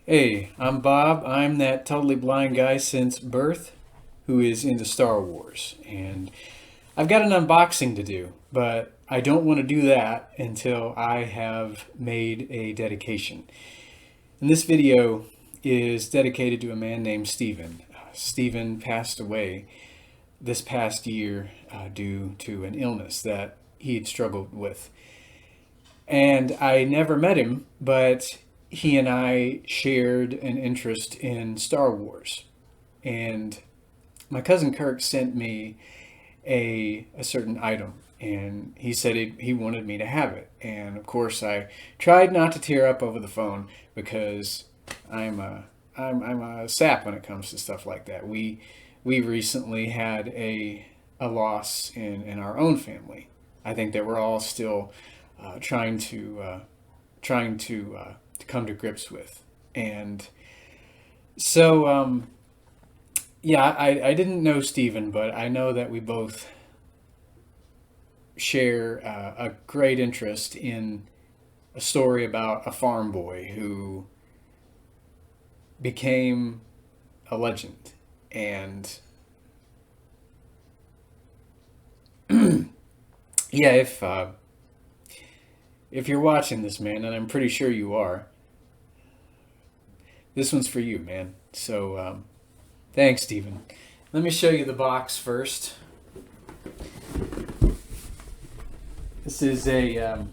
Hey, I'm Bob. I'm that totally blind guy since birth who is into Star Wars. And I've got an unboxing to do, but I don't want to do that until I have made a dedication. And this video is dedicated to a man named Steven. Steven passed away this past year due to an illness that he had struggled with. And I never met him, but he and I shared an interest in Star Wars. And my cousin Kirk sent me a certain item, and he said he wanted me to have it. And of course, I tried not to tear up over the phone because I'm a sap when it comes to stuff like that. We recently had a loss in our own family. I think that we're all still trying to come to grips with. And so, yeah, I didn't know Stephen, but I know that we both share a great interest in a story about a farm boy who became a legend. And yeah, if you're watching this, man, and I'm pretty sure you are, this one's for you, man. So thanks, Stephen. Let me show you the box first. This is a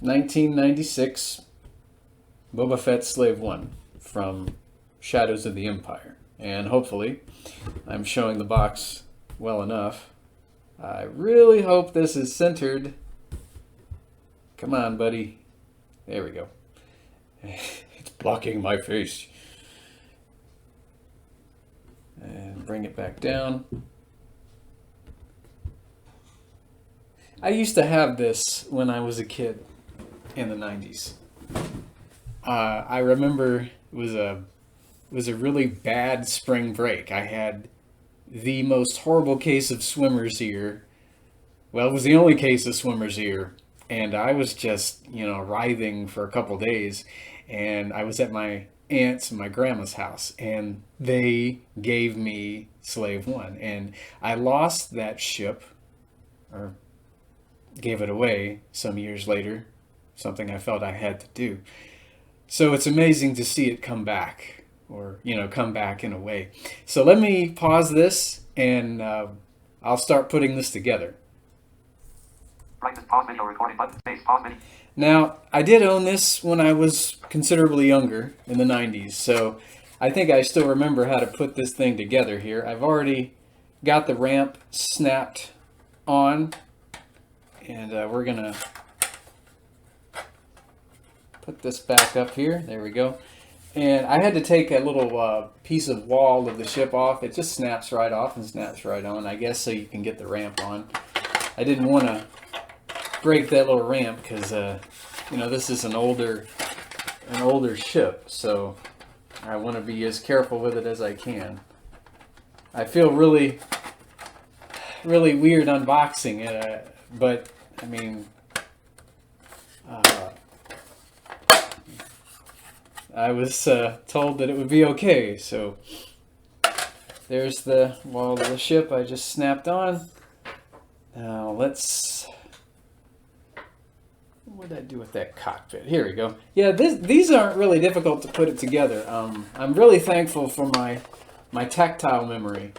1996 Boba Fett Slave One from Shadows of the Empire. And hopefully, I'm showing the box well enough. I really hope this is centered. Come on, buddy. There we go. It's blocking my face. And bring it back down. I used to have this when I was a kid in the 90s. I remember it was a really bad spring break. I had the most horrible case of swimmer's ear. Well, it was the only case of swimmer's ear. And I was just, writhing for a couple days. And I was at my aunt's and my grandma's house. And they gave me Slave One. And I lost that ship, or gave it away some years later. Something I felt I had to do. So it's amazing to see it come back. Or, come back in a way. So let me pause this and I'll start putting this together. Pause video recording button. Space. Pause video. Now, I did own this when I was considerably younger in the 90s, so I think I still remember how to put this thing together here. I've already got the ramp snapped on, and we're going to put this back up here. There we go. And I had to take a little piece of wall of the ship off. It just snaps right off and snaps right on, I guess, so you can get the ramp on. I didn't want to break that little ramp because this is an older ship, so I want to be as careful with it as I can. I feel really weird unboxing it, but I mean, I was told that it would be okay. So there's the wall of the ship I just snapped on. Now what did I do with that cockpit? Here we go. Yeah, these aren't really difficult to put it together. I'm really thankful for my tactile memory.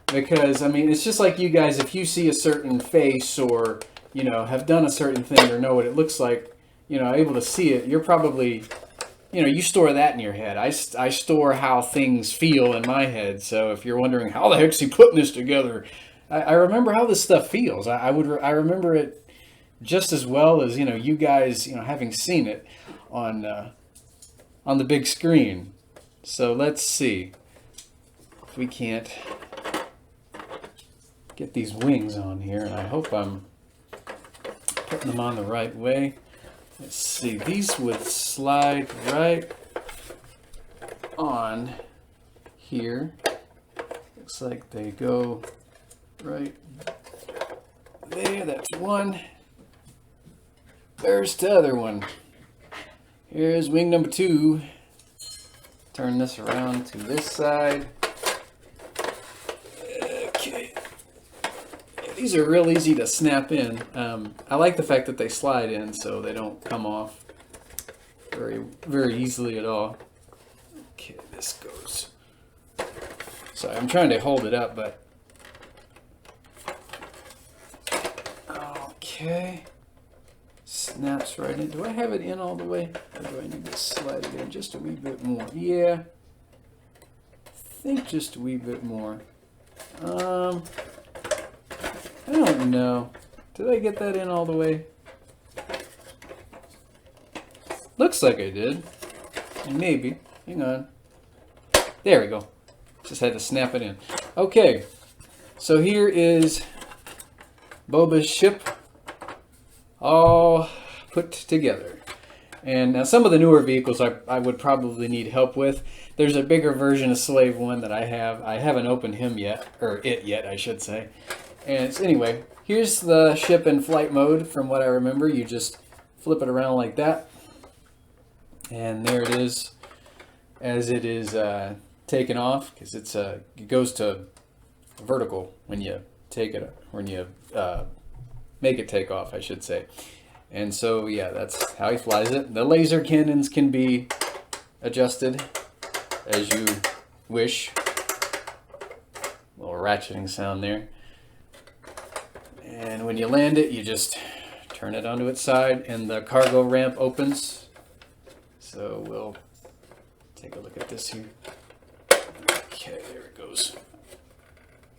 Because, I mean, it's just like you guys, if you see a certain face or, have done a certain thing or know what it looks like, able to see it, you're probably, you store that in your head. I store how things feel in my head. So if you're wondering, how the heck's he putting this together? I remember how this stuff feels. I remember it just as well as you guys having seen it on the big screen. So let's see if we can't get these wings on here, and I hope I'm putting them on the right way. Let's see, these would slide right on here. Looks like they go right there. That's one. There's the other one. Here's wing number 2. Turn this around to this side. Okay. Yeah, these are real easy to snap in. I like the fact that they slide in so they don't come off very easily at all. Okay, this goes. Sorry, I'm trying to hold it up, but okay. Snaps right in. Do I have it in all the way? Or do I need to slide it in just a wee bit more? Yeah. I think just a wee bit more. I don't know. Did I get that in all the way? Looks like I did. Maybe. Hang on. There we go. Just had to snap it in. Okay. So here is Boba's ship all put together. And now some of the newer vehicles I would probably need help with. There's a bigger version of Slave 1 that I have. I haven't opened him yet, or it yet, I should say. And so anyway, here's the ship in flight mode from what I remember. You just flip it around like that. And there it is as it is taken off, because it goes to vertical when you take it, when you make it take off, I should say. And so, yeah, that's how he flies it. The laser cannons can be adjusted as you wish. Little ratcheting sound there. And when you land it, you just turn it onto its side, and the cargo ramp opens. So we'll take a look at this here. Okay, there it goes.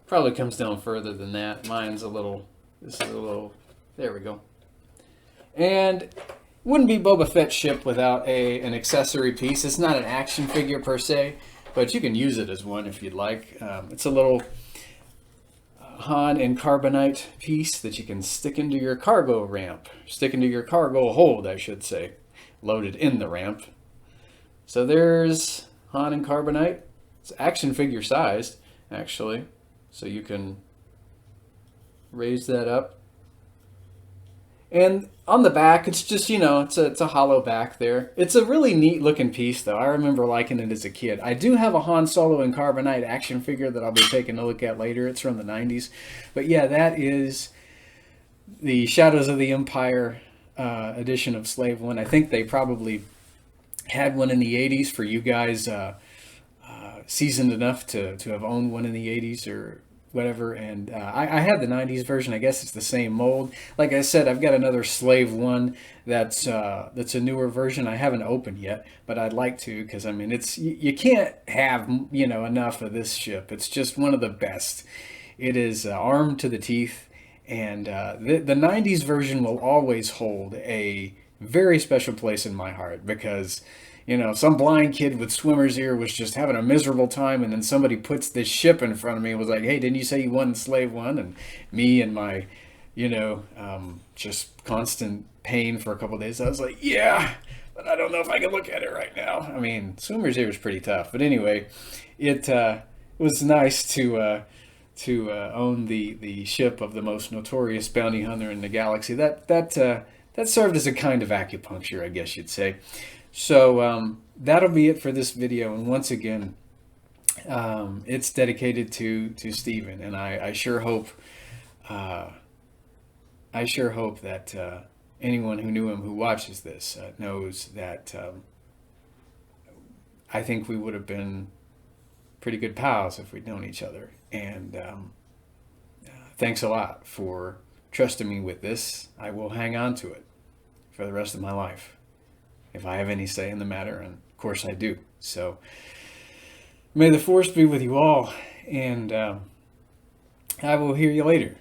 Probably comes down further than that. Mine's a little... This is a little, there we go. And wouldn't be Boba Fett's ship without an accessory piece. It's not an action figure per se, but you can use it as one if you'd like. It's a little Han and carbonite piece that you can stick into your cargo ramp. Stick into your cargo hold, I should say. Loaded in the ramp. So there's Han and carbonite. It's action figure sized, actually. So you can raise that up. And on the back, it's just, you know, it's a hollow back there. It's a really neat looking piece, though. I remember liking it as a kid. I do have a Han Solo and Carbonite action figure that I'll be taking a look at later. It's from the 90s. But yeah, that is the Shadows of the Empire edition of Slave 1. I think they probably had one in the 80s for you guys seasoned enough to have owned one in the 80s or whatever, and I had the 90s version. I guess it's the same mold. Like I said, I've got another Slave 1 that's a newer version. I haven't opened yet, but I'd like to, because I mean, it's you can't have, you know, enough of this ship. It's just one of the best. It is armed to the teeth, and the 90s version will always hold a very special place in my heart, because you know, some blind kid with swimmer's ear was just having a miserable time, and then somebody puts this ship in front of me and was like, hey, didn't you say you won Slave 1? And me and my, you know, just constant pain for a couple of days, I was like, yeah, but I don't know if I can look at it right now. I mean, swimmer's ear is pretty tough. But anyway, it was nice to own the ship of the most notorious bounty hunter in the galaxy. That served as a kind of acupuncture, I guess you'd say. So that'll be it for this video, and once again, it's dedicated to Steven, and I sure hope that anyone who knew him who watches this knows that I think we would have been pretty good pals if we'd known each other. And thanks a lot for trusting me with this. I will hang on to it for the rest of my life, if I have any say in the matter, and of course I do. So may the force be with you all, and I will hear you later.